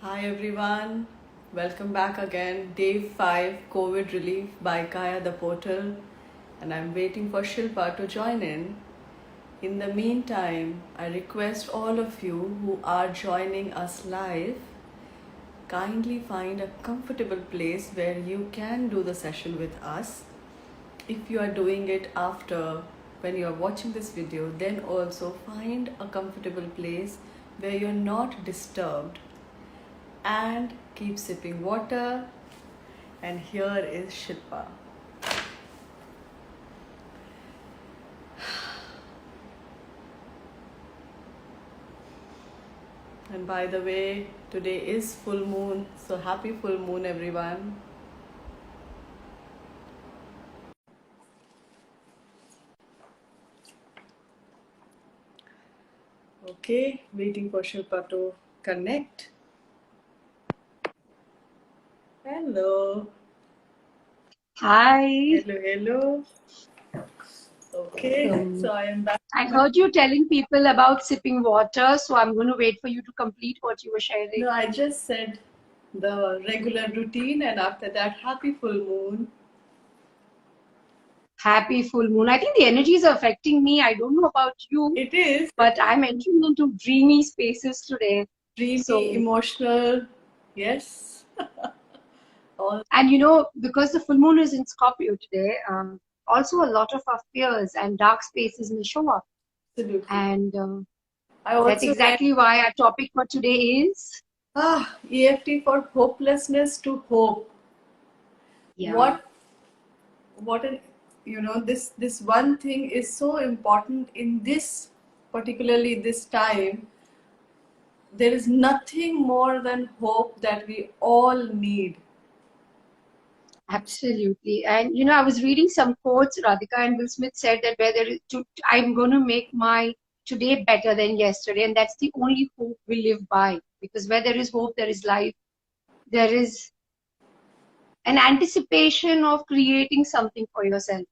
Hi everyone, welcome back again. Day 5 COVID relief by Gaia the portal, and I'm waiting for Shilpa to join in. In the meantime, I request all of you who are joining us live kindly find a comfortable place where you can do the session with us. If you are doing it after when you are watching this video, then also find a comfortable place where you're not disturbed and keep sipping water. And here is Shilpa. And by the way, today is full moon, so happy full moon everyone. Okay, waiting for Shilpa to connect. Hello. Hi. Hello. Okay, so I am back. I heard you telling people about sipping water, so I'm going to wait for you to complete what you were sharing. No, I just said the regular routine, and after that, happy full moon. Happy full moon. I think the energies are affecting me. I don't know about you, It is but I'm entering into dreamy spaces today. dreamy, So, emotional. Yes. All and because the full moon is in Scorpio today, also a lot of our fears and dark spaces may show up. absolutely. And I that's also read exactly why our topic for today is EFT for hopelessness to hope. yeah. What an this one thing is so important in this, particularly this time. There is nothing more than hope that we all need. Absolutely. And I was reading some quotes. Radhika and Will Smith said that I'm going to make my today better than yesterday. And that's the only hope we live by. Because where there is hope, there is life. There is an anticipation of creating something for yourself.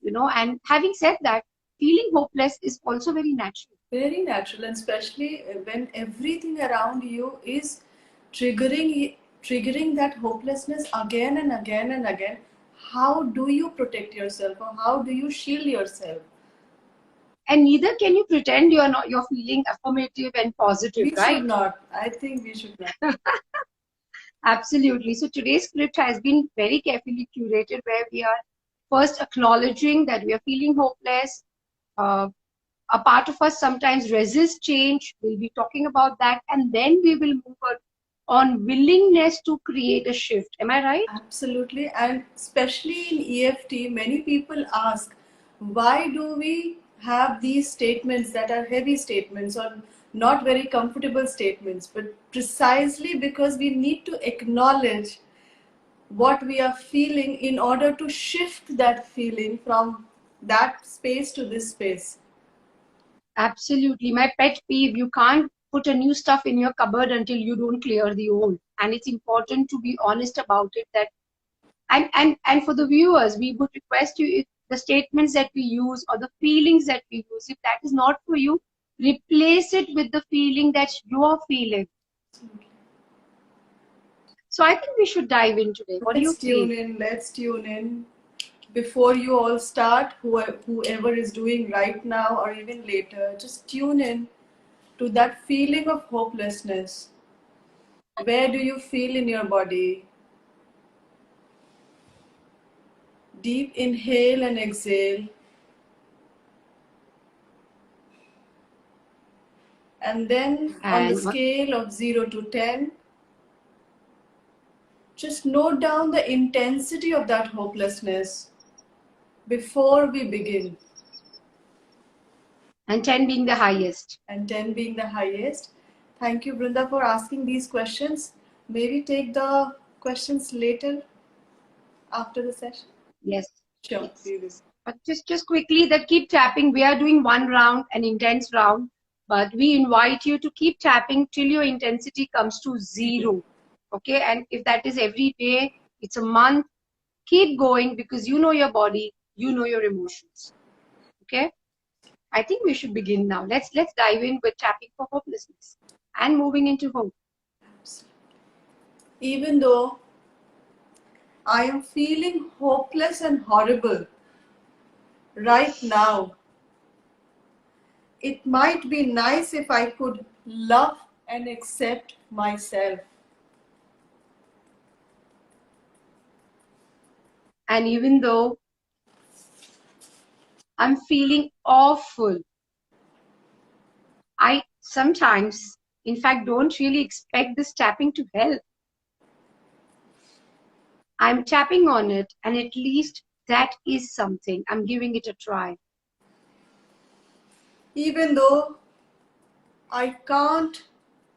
And having said that, feeling hopeless is also very natural. Very natural, and especially when everything around you is triggering that hopelessness again and again and again. How do you protect yourself, or how do you shield yourself? And neither can you pretend you're feeling affirmative and positive, We should right? not. I think we should not. Absolutely. So today's script has been very carefully curated where we are first acknowledging that we are feeling hopeless. Uh, a part of us sometimes resists change. We'll be talking about that. And then we will move on willingness to create a shift. Am I right? Absolutely. And especially in EFT, many people ask, why do we have these statements that are heavy statements or not very comfortable statements? But precisely because we need to acknowledge what we are feeling in order to shift that feeling from that space to this space. Absolutely. My pet peeve, you can't put a new stuff in your cupboard until you don't clear the old. And it's important to be honest about it that and for the viewers, we would request you, if the statements that we use or the feelings that we use, if that is not for you, replace it with the feeling that you are feeling. So I think we should dive in today. What do you feel? Let's tune in. Before you all start, whoever is doing right now or even later, just tune in to that feeling of hopelessness. Where do you feel in your body? Deep inhale and exhale. And then on the And scale of 0 to 10, just note down the intensity of that hopelessness before we begin. and 10 being the highest. And 10 being the highest. Thank you, Brinda, for asking these questions. Maybe take the questions later after the session. Yes. Sure, Yes. we will. But just quickly, that keep tapping. We are doing one round, an intense round, but we invite you to keep tapping till your intensity comes to zero. Okay, and if that is every day, it's a month, keep going because you know your body, you know your emotions. Okay, I think we should begin now. Let's dive in with tapping for hopelessness and moving into hope. Even though I am feeling hopeless and horrible right now, it might be nice if I could love and accept myself. And even though I'm feeling awful, I sometimes, in fact, don't really expect this tapping to help. I'm tapping on it, and at least that is something. I'm giving it a try. Even though I can't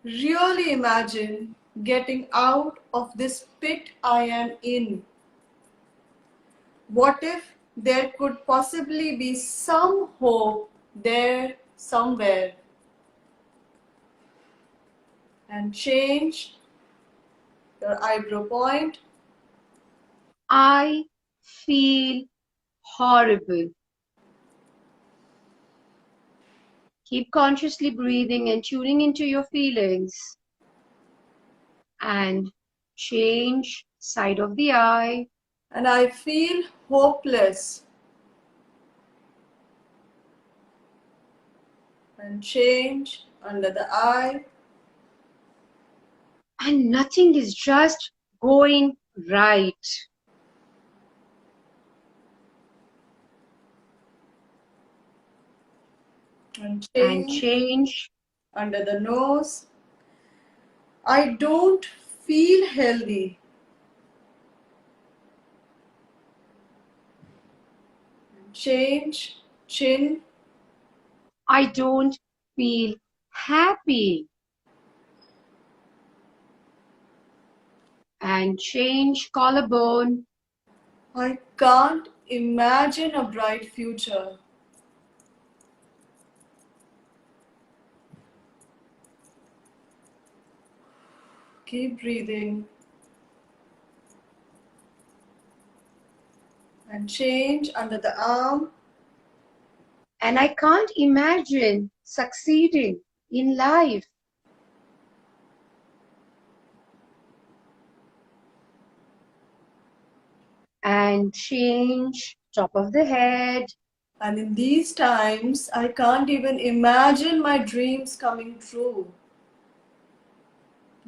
really imagine getting out of this pit I am in. What if there could possibly be some hope there somewhere? And change your eyebrow point. I feel horrible. Keep consciously breathing and tuning into your feelings. And change side of the eye. And I feel hopeless. And change under the eye. And nothing is just going right. And And change change. under the nose. I don't feel healthy. Change chin. I don't feel happy. And change collarbone. I can't imagine a bright future. Keep breathing. And change under the arm. And I can't imagine succeeding in life. And change top of the head. And in these times, I can't even imagine my dreams coming true.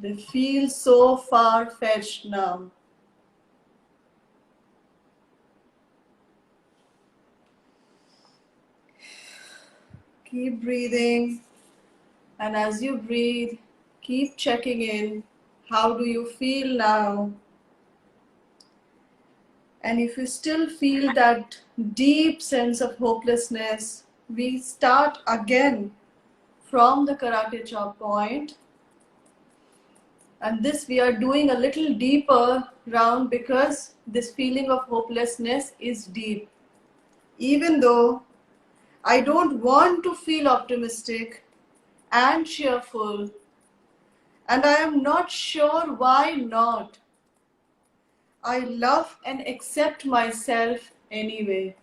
They feel so far-fetched now. Keep breathing. And as you breathe, keep checking in. How do you feel now? And if you still feel that deep sense of hopelessness, we start again from the karate chop point. And this we are doing a little deeper round because this feeling of hopelessness is deep. Even though I don't want to feel optimistic and cheerful, and I am not sure why not. I love and accept myself anyway.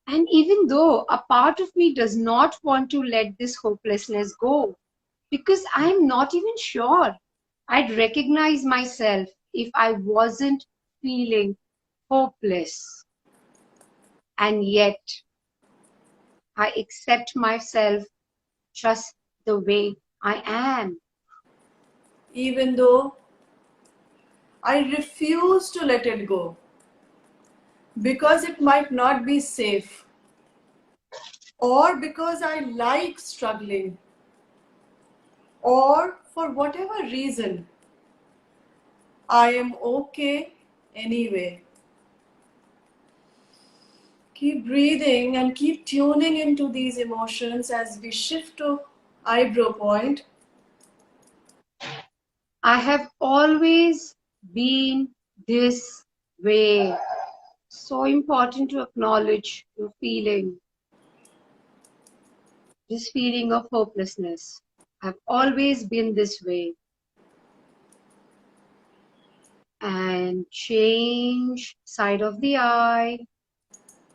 And even though a part of me does not want to let this hopelessness go, because I'm not even sure I'd recognize myself if I wasn't feeling hopeless. And yet, I accept myself just the way I am. Even though I refuse to let it go because it might not be safe, or because I like struggling, or for whatever reason, I am okay anyway. Keep breathing and keep tuning into these emotions as we shift to eyebrow point. I have always been this way. So important to acknowledge your feeling, this feeling of hopelessness. I've always been this way. And change side of the eye.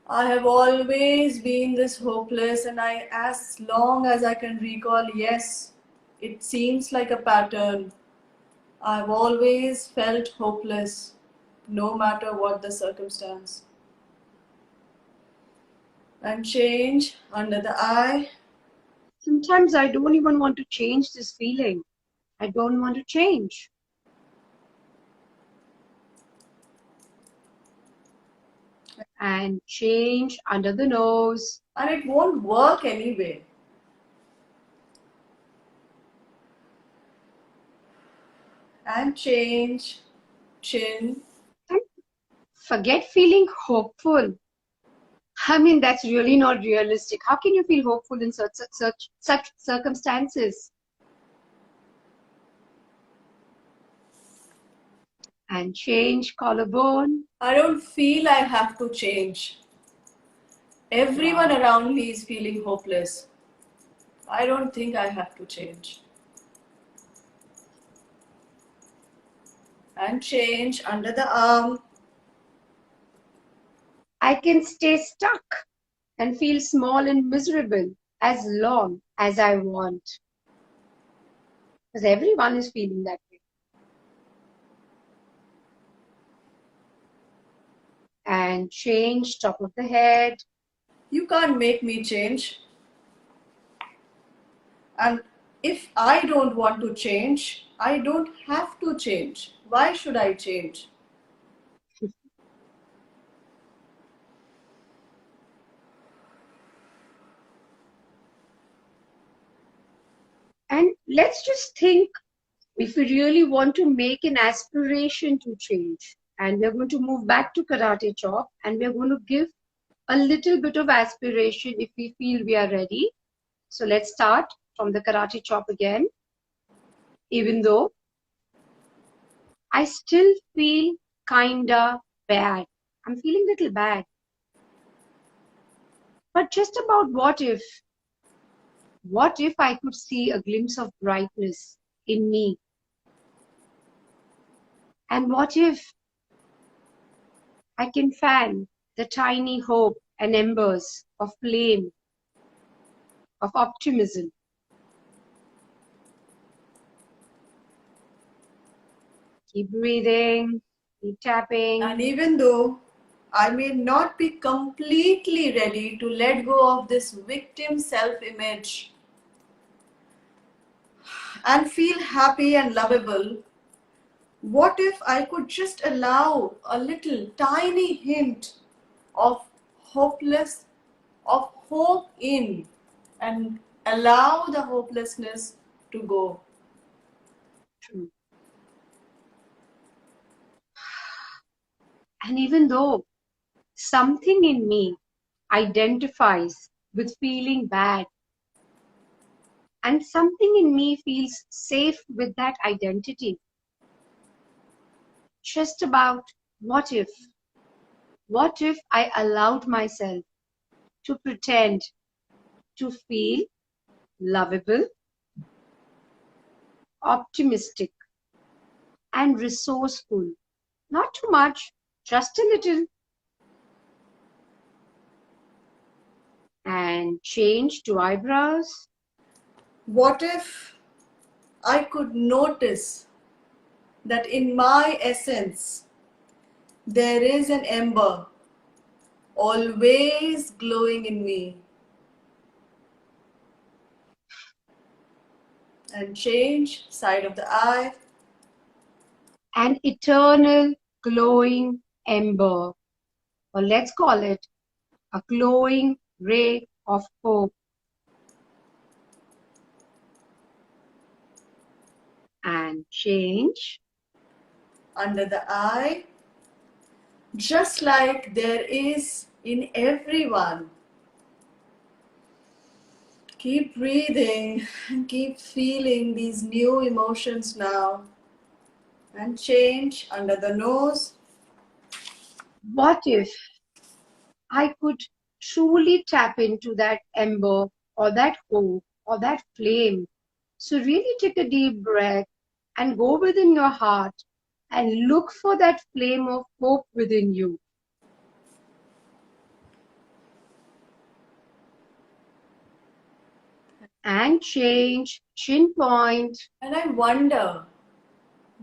I have always been this hopeless, and as long as I can recall, yes, It seems like a pattern. I've always felt hopeless, no matter what the circumstance. And change under the eye. Sometimes I don't even want to change this feeling. I don't want to change. And change under the nose. And it won't work anyway. And change, chin. And forget feeling hopeful. I mean, that's really not realistic. How can you feel hopeful in such circumstances? And change collarbone. I don't feel I have to change. Everyone Wow. around me is feeling hopeless. I don't think I have to change. And change under the arm. I can stay stuck and feel small and miserable as long as I want. Because everyone is feeling that way. And change top of the head. You can't make me change. And if I don't want to change, I don't have to change. Why should I change? And let's just think, if we really want to make an aspiration to change, and we're going to move back to karate chop, and we're going to give a little bit of aspiration if we feel we are ready. So let's start from the karate chop again. Even though I still feel kinda bad. I'm feeling a little bad. But just about what if? What if I could see a glimpse of brightness in me? And what if I can fan the tiny hope and embers of flame, of optimism? Keep breathing, keep tapping. And even though I may not be completely ready to let go of this victim self image and feel happy and lovable, what if I could just allow a little tiny hint of hopeless, of hope in, and allow the hopelessness to go? True. And even though something in me identifies with feeling bad, and something in me feels safe with that identity, just about what if? What if I allowed myself to pretend to feel lovable, optimistic, and resourceful? Not too much, just a little. And change to eyebrows. What if I could notice that in my essence there is an ember always glowing in me? And change side of the eye. An eternal glowing ember, or let's call it a glowing ray of hope. And change. Under the eye, just like there is in everyone. Keep breathing and keep feeling these new emotions now. And change under the nose. What if I could truly tap into that ember or that hope or that flame? So really take a deep breath and go within your heart and look for that flame of hope within you. And change chin point. And I wonder,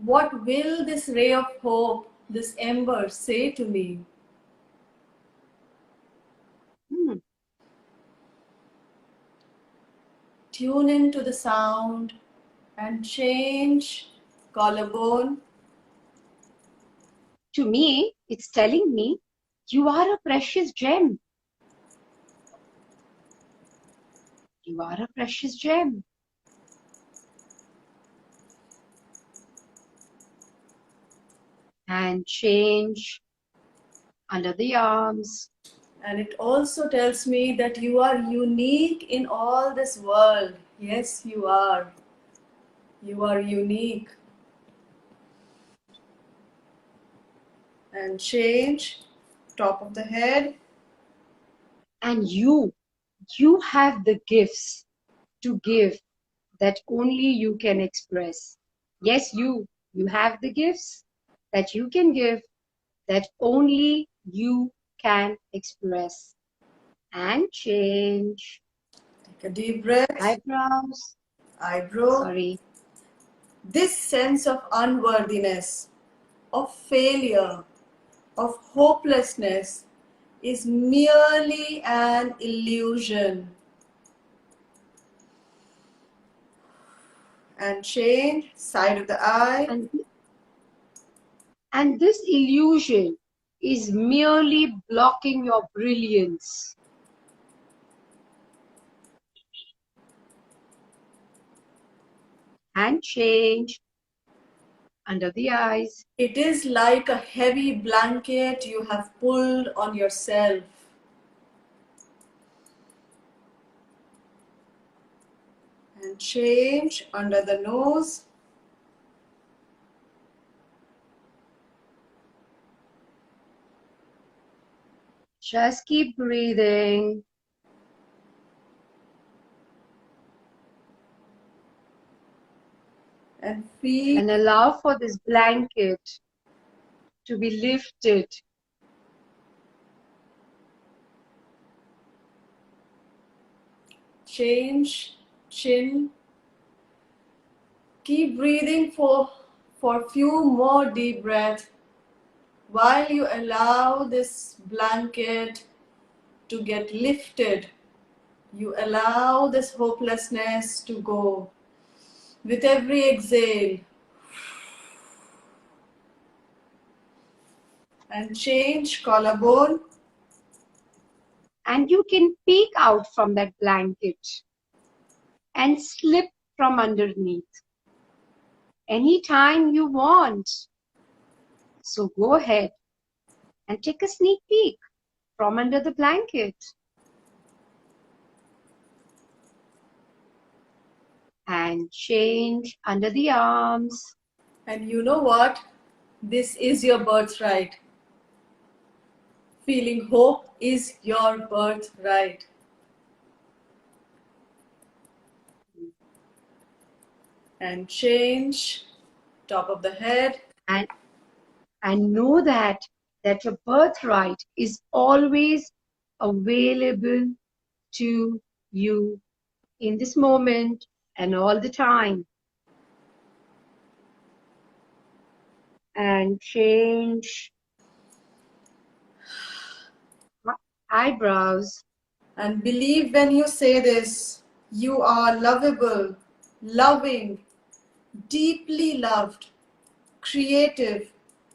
what will this ray of hope, this ember, say to me? Tune into the sound and change collarbone. To me, it's telling me you are a precious gem. You are a precious gem. And change under the arms. And it also tells me that you are unique in all this world. Yes, you are. You are unique. And change top of the head. And you have the gifts to give that only you can express. Yes, you have the gifts that you can give that only you can express. And change. Take a deep breath. Eyebrows. Eyebrow. Sorry. This sense of unworthiness, of failure, of hopelessness is merely an illusion. And change side of the eye. And this illusion is merely blocking your brilliance. And change under the eyes. It is like a heavy blanket you have pulled on yourself. And change under the nose. Just keep breathing. And feel. And allow for this blanket to be lifted. Change chin. Keep breathing for few more deep breaths while you allow this blanket to get lifted. You allow this hopelessness to go. With every exhale. And change collarbone. And you can peek out from that blanket and slip from underneath anytime you want. So go ahead and take a sneak peek from under the blanket. And change under the arms. And you know what? This is your birthright. Feeling hope is your birthright. And change top of the head. And know that your birthright is always available to you in this moment and all the time. And change eyebrows. And believe when you say this, you are lovable, loving, deeply loved, creative.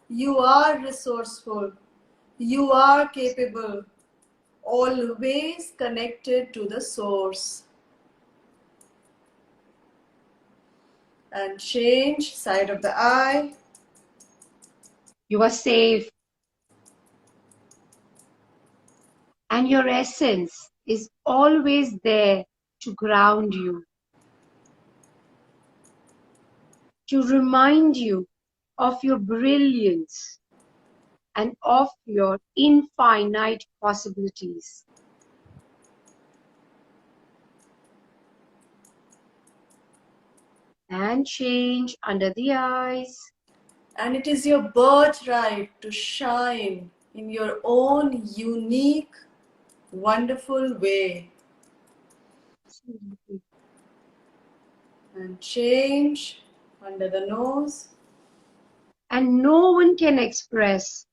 You are resourceful. You are capable. Always connected to the source. And change side of the eye. You are safe. And your essence is always there to ground you, to remind you of your brilliance and of your infinite possibilities. And change under the eyes. And it is your birthright to shine in your own unique, wonderful way. And change under the nose. And no one can express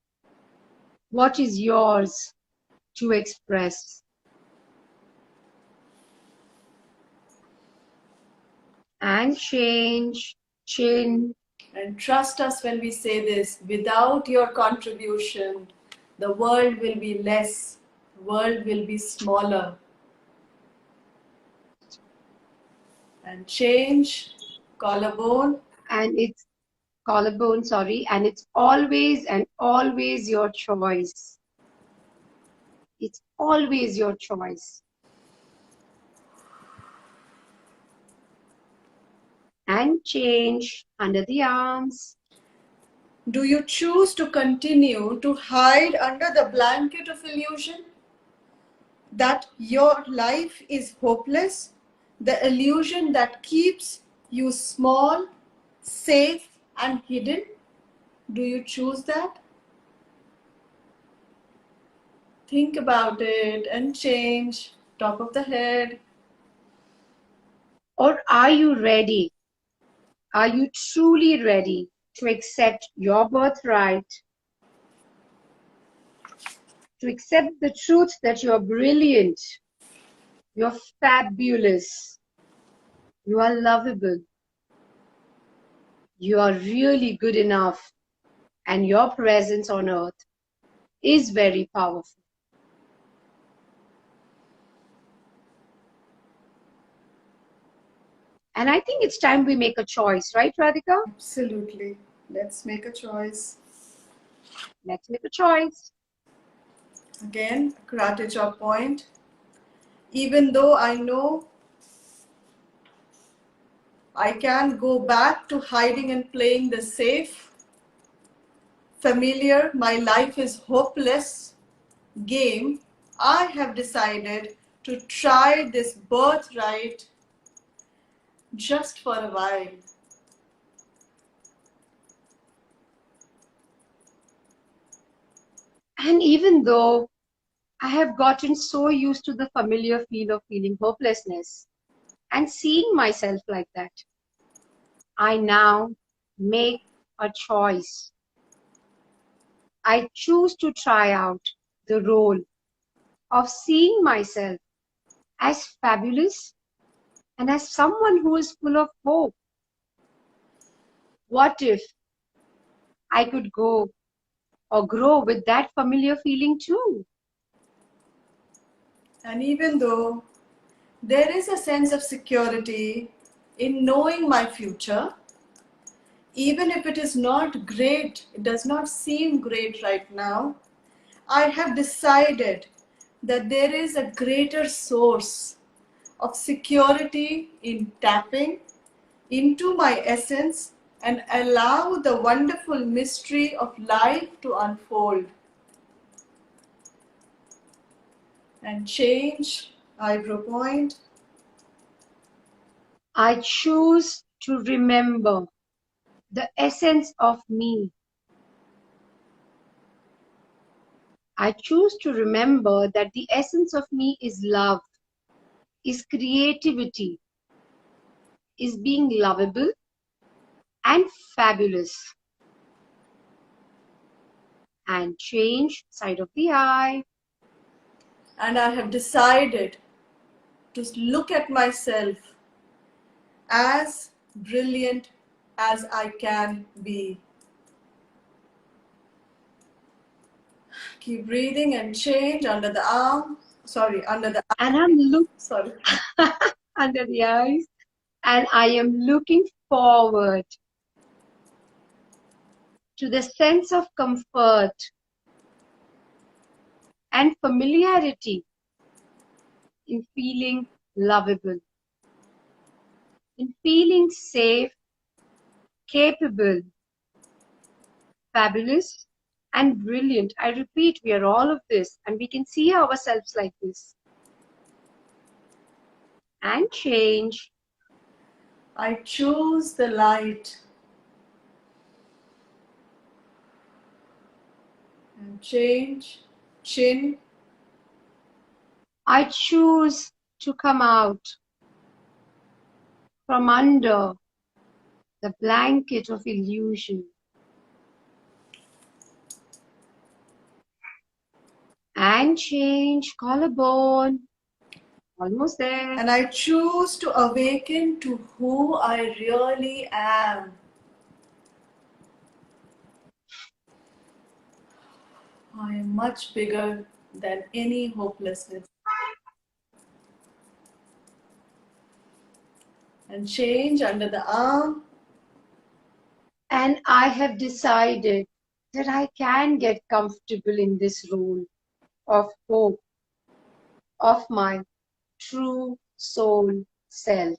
what is yours to express. And change, chin. And trust us when we say this, without your contribution, the world will be less, world will be smaller. And change, collarbone. And it's collarbone, sorry. And it's always and always your choice. It's always your choice. And change under the arms. Do you choose to continue to hide under the blanket of illusion that your life is hopeless? The illusion that keeps you small, safe, and hidden? Do you choose that? Think about it and change. Top of the head. Or are you ready? Are you truly ready to accept your birthright? To accept the truth that you're brilliant, you're fabulous, you are lovable, you are really good enough, and your presence on earth is very powerful. And I think it's time we make a choice, right, Radhika? Absolutely. Let's make a choice. Let's make a choice. Again, karate chop point. Even though I know I can go back to hiding and playing the safe, familiar, my life is hopeless game, I have decided to try this birthright just for a while. And even though I have gotten so used to the familiar feel of feeling hopelessness and seeing myself like that, I now make a choice. I choose to try out the role of seeing myself as fabulous and as someone who is full of hope. What if I could go or grow with that familiar feeling too? And even though there is a sense of security in knowing my future, even if it is not great, it does not seem great right now, I have decided that there is a greater source of security in tapping into my essence and allow the wonderful mystery of life to unfold. And change, eyebrow point. I choose to remember the essence of me. I choose to remember that the essence of me is love, is creativity, is being lovable and fabulous. And change, side of the eye. And I have decided to look at myself as brilliant as I can be. Keep breathing and change under the arm. Sorry, under the And I'm looking sorry. under the eyes. And I am looking forward to the sense of comfort and familiarity in feeling lovable, in feeling safe, capable, fabulous, and brilliant. I repeat, we are all of this, and we can see ourselves like this. And change. I choose the light. And change, chin. I choose to come out from under the blanket of illusion. And change, collarbone, almost there. And I choose to awaken to who I really am. I am much bigger than any hopelessness. And change under the arm. And I have decided that I can get comfortable in this role of hope, of my true soul self.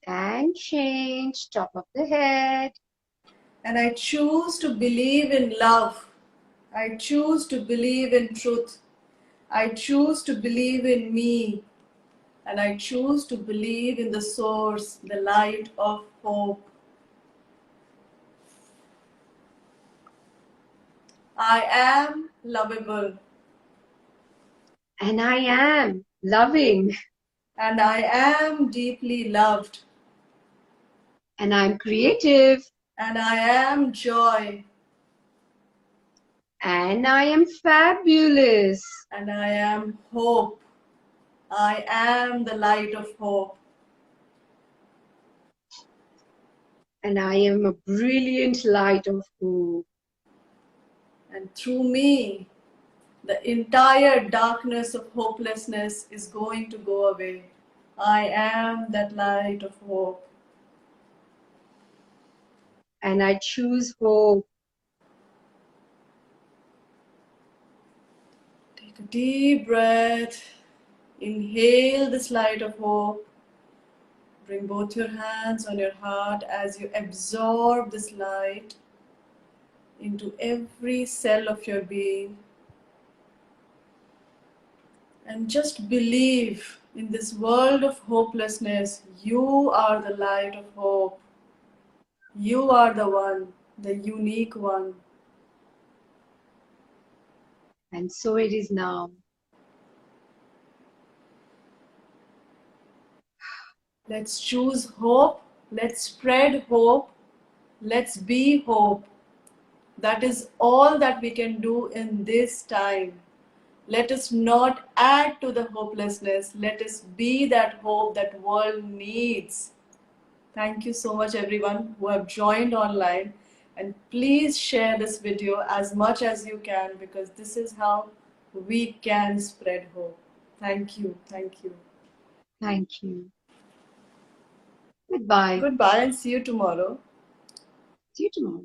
And change, top of the head. And I choose to believe in love. I choose to believe in truth. I choose to believe in me. And I choose to believe in the source, the light of hope. I am lovable. And I am loving. And I am deeply loved. And I'm creative. And I am joy. And I am fabulous. And I am hope. I am the light of hope. And I am a brilliant light of hope. And through me, the entire darkness of hopelessness is going to go away. I am that light of hope. And I choose hope. Take a deep breath. Inhale this light of hope. Bring both your hands on your heart as you absorb this light into every cell of your being. And just believe in this world of hopelessness, you are the light of hope. You are the one, the unique one. And so it is now. Let's choose hope. Let's spread hope. Let's be hope. That is all that we can do in this time. Let us not add to the hopelessness. Let us be that hope that world needs. Thank you so much everyone who have joined online, and please share this video as much as you can, because this is how we can spread hope. Thank you. Thank you. Thank you. Goodbye. Goodbye and see you tomorrow. See you tomorrow.